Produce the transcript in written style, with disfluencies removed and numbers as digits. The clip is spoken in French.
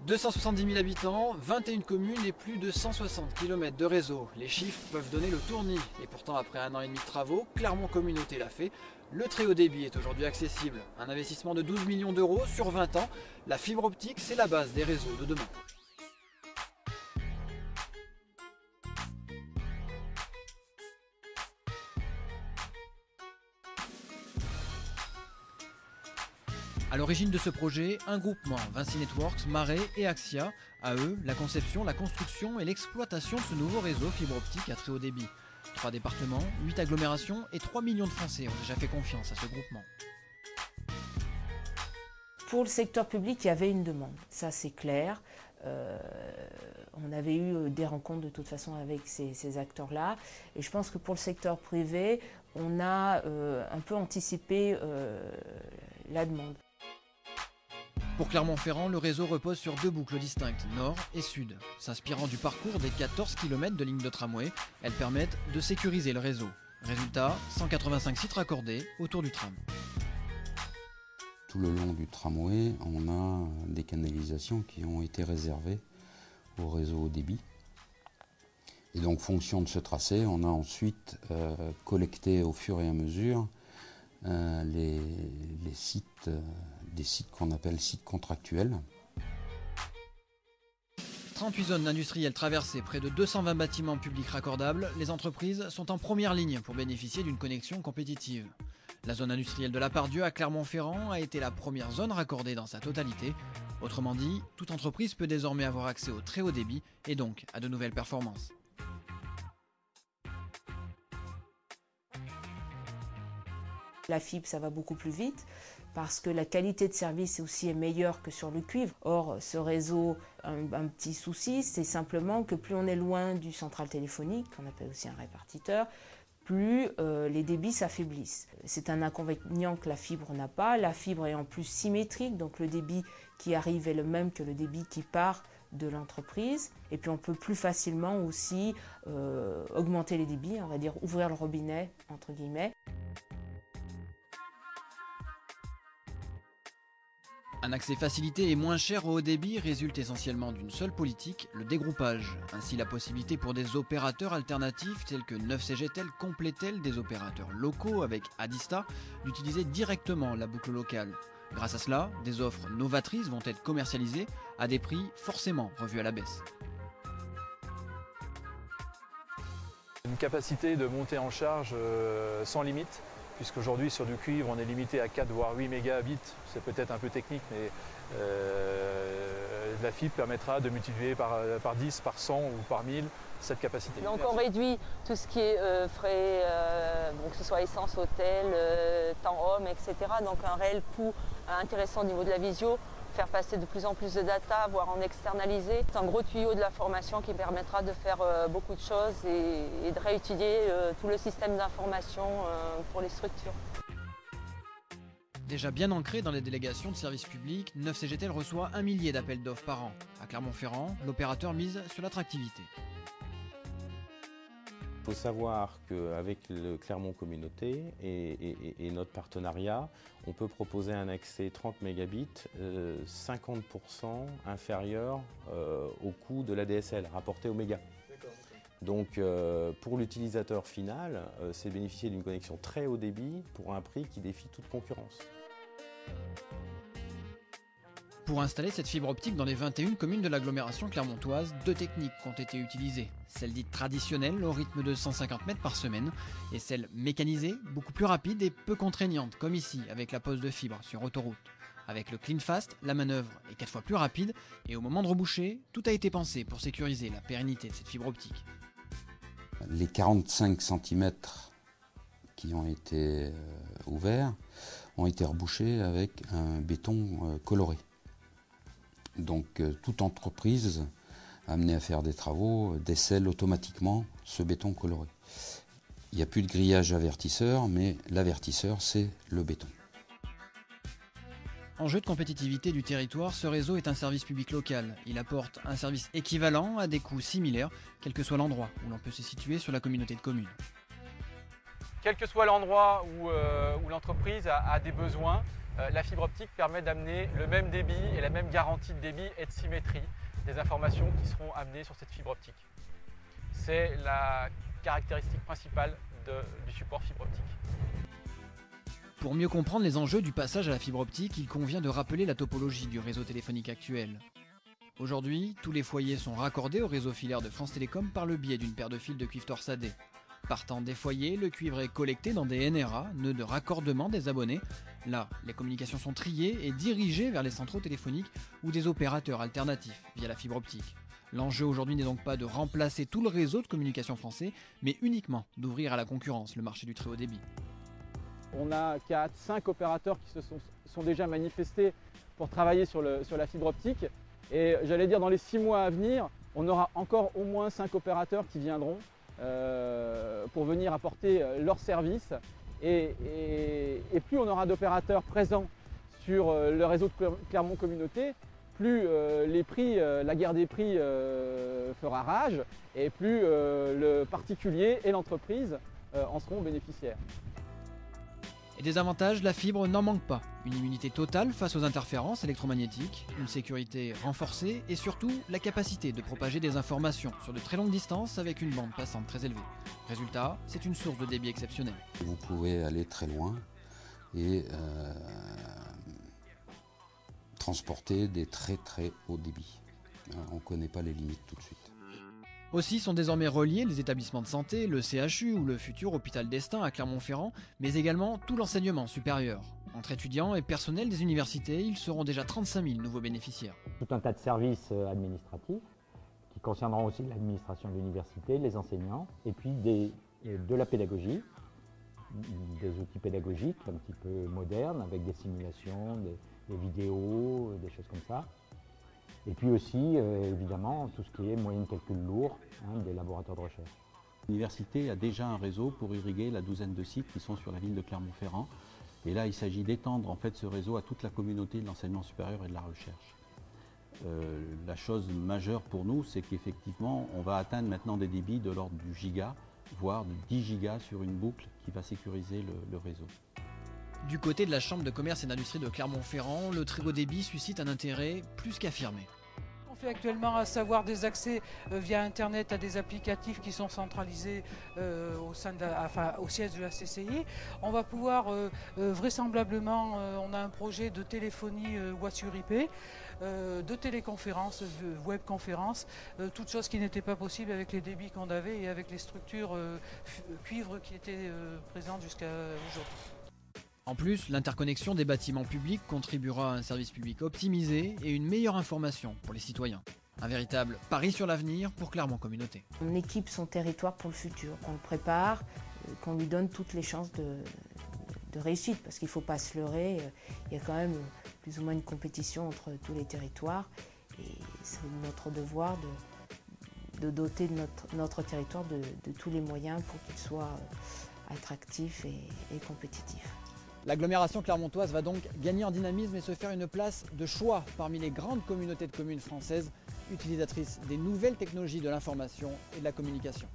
270 000 habitants, 21 communes et plus de 160 km de réseau. Les chiffres peuvent donner le tournis. Et pourtant, après 1 an et demi de travaux, Clermont Communauté l'a fait. Le très haut débit est aujourd'hui accessible. Un investissement de 12 millions d'euros sur 20 ans. La fibre optique, c'est la base des réseaux de demain. A l'origine de ce projet, un groupement, Vinci Networks, Marais et Axia. À eux, la conception, la construction et l'exploitation de ce nouveau réseau fibre optique à très haut débit. 3 départements, 8 agglomérations et 3 millions de Français ont déjà fait confiance à ce groupement. Pour le secteur public, il y avait une demande, ça c'est clair. On avait eu des rencontres de toute façon avec ces acteurs-là. Et je pense que pour le secteur privé, on a un peu anticipé la demande. Pour Clermont-Ferrand, le réseau repose sur 2 boucles distinctes, nord et sud. S'inspirant du parcours des 14 km de lignes de tramway, elles permettent de sécuriser le réseau. Résultat, 185 sites raccordés autour du tram. Tout le long du tramway, on a des canalisations qui ont été réservées au réseau haut débit. Et donc, fonction de ce tracé, on a ensuite collecté au fur et à mesure les sites, des sites qu'on appelle sites contractuels. 38 zones industrielles traversées, près de 220 bâtiments publics raccordables, les entreprises sont en première ligne pour bénéficier d'une connexion compétitive. La zone industrielle de la Pardieu à Clermont-Ferrand a été la première zone raccordée dans sa totalité. Autrement dit, toute entreprise peut désormais avoir accès au très haut débit et donc à de nouvelles performances. La fibre, ça va beaucoup plus vite parce que la qualité de service aussi est meilleure que sur le cuivre. Or, ce réseau, un petit souci, c'est simplement que plus on est loin du central téléphonique, qu'on appelle aussi un répartiteur, plus les débits s'affaiblissent. C'est un inconvénient que la fibre n'a pas. La fibre est en plus symétrique, donc le débit qui arrive est le même que le débit qui part de l'entreprise. Et puis on peut plus facilement aussi augmenter les débits, on va dire ouvrir le robinet, entre guillemets. Un accès facilité et moins cher au haut débit résulte essentiellement d'une seule politique, le dégroupage. Ainsi, la possibilité pour des opérateurs alternatifs tels que 9CGTEL, Complétel, des opérateurs locaux avec Adista, d'utiliser directement la boucle locale. Grâce à cela, des offres novatrices vont être commercialisées à des prix forcément revus à la baisse. Une capacité de montée en charge sans limite, puisqu'aujourd'hui sur du cuivre on est limité à 4 voire 8 mégabits, c'est peut-être un peu technique, mais la fibre permettra de multiplier par 10, par 100 ou par 1000 cette capacité. Donc on réduit tout ce qui est frais, que ce soit essence, hôtel, temps homme, etc. Donc un réel coût intéressant au niveau de la visio. Faire passer de plus en plus de data, voire en externaliser. C'est un gros tuyau de la formation qui permettra de faire beaucoup de choses et de réétudier tout le système d'information pour les structures. Déjà bien ancré dans les délégations de services publics, 9CGTEL reçoit 1 millier d'appels d'offres par an. À Clermont-Ferrand, l'opérateur mise sur l'attractivité. Il faut savoir qu'avec le Clermont Communauté et notre partenariat, on peut proposer un accès 30 mégabits 50% inférieur au coût de l'ADSL rapporté au méga. Donc pour l'utilisateur final, c'est bénéficier d'une connexion très haut débit pour un prix qui défie toute concurrence. Pour installer cette fibre optique dans les 21 communes de l'agglomération clermontoise, 2 techniques ont été utilisées. Celle dite traditionnelle au rythme de 150 mètres par semaine et celle mécanisée, beaucoup plus rapide et peu contraignante, comme ici avec la pose de fibre sur autoroute. Avec le Clean Fast, la manœuvre est 4 fois plus rapide et au moment de reboucher, tout a été pensé pour sécuriser la pérennité de cette fibre optique. Les 45 cm qui ont été ouverts ont été rebouchés avec un béton coloré. Donc toute entreprise amenée à faire des travaux décèle automatiquement ce béton coloré. Il n'y a plus de grillage avertisseur, mais l'avertisseur c'est le béton. Enjeu de compétitivité du territoire, ce réseau est un service public local. Il apporte un service équivalent à des coûts similaires, quel que soit l'endroit où l'on peut se situer sur la communauté de communes. Quel que soit l'endroit où l'entreprise a des besoins, la fibre optique permet d'amener le même débit et la même garantie de débit et de symétrie des informations qui seront amenées sur cette fibre optique. C'est la caractéristique principale du support fibre optique. Pour mieux comprendre les enjeux du passage à la fibre optique, il convient de rappeler la topologie du réseau téléphonique actuel. Aujourd'hui, tous les foyers sont raccordés au réseau filaire de France Télécom par le biais d'une paire de fils de cuivre torsadé. Partant des foyers, le cuivre est collecté dans des NRA, nœuds de raccordement des abonnés. Là, les communications sont triées et dirigées vers les centraux téléphoniques ou des opérateurs alternatifs via la fibre optique. L'enjeu aujourd'hui n'est donc pas de remplacer tout le réseau de communication français, mais uniquement d'ouvrir à la concurrence le marché du très haut débit. On a 4-5 opérateurs qui se sont déjà manifestés pour travailler sur la fibre optique. Et j'allais dire, dans les 6 mois à venir, on aura encore au moins 5 opérateurs qui viendront pour venir apporter leurs services. Et plus on aura d'opérateurs présents sur le réseau de Clermont Communauté, plus la guerre des prix fera rage et plus le particulier et l'entreprise en seront bénéficiaires. Et des avantages, la fibre n'en manque pas. Une immunité totale face aux interférences électromagnétiques, une sécurité renforcée et surtout la capacité de propager des informations sur de très longues distances avec une bande passante très élevée. Résultat, c'est une source de débit exceptionnelle. Vous pouvez aller très loin et transporter des très très hauts débits. On ne connaît pas les limites tout de suite. Aussi sont désormais reliés les établissements de santé, le CHU ou le futur hôpital d'Estaing à Clermont-Ferrand, mais également tout l'enseignement supérieur. Entre étudiants et personnel des universités, ils seront déjà 35 000 nouveaux bénéficiaires. Tout un tas de services administratifs qui concerneront aussi l'administration de l'université, les enseignants, et puis de la pédagogie, des outils pédagogiques un petit peu modernes avec des simulations, des vidéos, des choses comme ça. Et puis aussi, évidemment, tout ce qui est moyens de calcul lourds, des laboratoires de recherche. L'université a déjà un réseau pour irriguer la douzaine de sites qui sont sur la ville de Clermont-Ferrand. Et là, il s'agit d'étendre en fait ce réseau à toute la communauté de l'enseignement supérieur et de la recherche. La chose majeure pour nous, c'est qu'effectivement, on va atteindre maintenant des débits de l'ordre du giga, voire de 10 gigas sur une boucle qui va sécuriser le réseau. Du côté de la Chambre de commerce et d'industrie de Clermont-Ferrand, le très haut débit suscite un intérêt plus qu'affirmé. On fait actuellement à savoir des accès via Internet à des applicatifs qui sont centralisés au siège de la CCI. On va pouvoir vraisemblablement, on a un projet de téléphonie voix sur IP, de téléconférence, de webconférence, toutes choses qui n'étaient pas possibles avec les débits qu'on avait et avec les structures cuivre qui étaient présentes jusqu'à aujourd'hui. En plus, l'interconnexion des bâtiments publics contribuera à un service public optimisé et une meilleure information pour les citoyens. Un véritable pari sur l'avenir pour Clermont Communauté. On équipe son territoire pour le futur, qu'on le prépare, qu'on lui donne toutes les chances de réussite, parce qu'il ne faut pas se leurrer, il y a quand même plus ou moins une compétition entre tous les territoires, et c'est notre devoir de doter notre territoire de tous les moyens pour qu'il soit attractif et compétitif. L'agglomération clermontoise va donc gagner en dynamisme et se faire une place de choix parmi les grandes communautés de communes françaises utilisatrices des nouvelles technologies de l'information et de la communication.